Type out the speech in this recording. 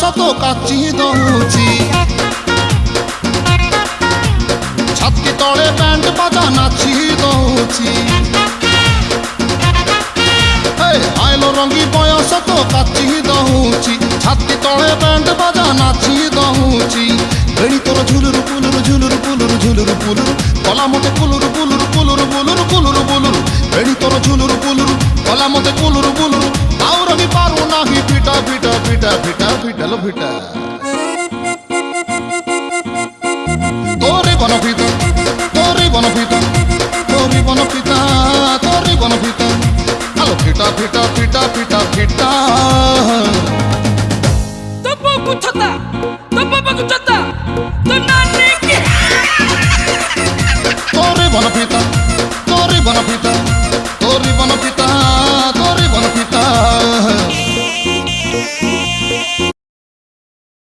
তো কাচি দৌছি ছাতি তলে ব্যান্ড বাজা নাচি দৌছি আইলো রঙ্গি বয়স তো কাচি দৌছি ছাতি তলে ব্যান্ড বাজা নাচি দৌছি বেড়ি তোর ঝুলুর পুলুর ঝুলুর পুলুর ঝুলুর পুলুর কলা মতে কুলুর পুলুর পুলুর বুলুর কুলুর বুলুর বেড়ি তোর ঝুলুর পুলুর কলা মতে কুলুর বুলুর তাও রবি পারু নাহি পিটা পিটা পিটা পিটা পিটালো পিটা তোরে বনপিতা তোরে বনপিতা তোরে বনপিতা তোরে বনপিতা আলো পিটা পিটা পিটা পিটা পিটা তো বাবু ছতা তো বাবু ছতা তো নানি কি তোরে বনপিতা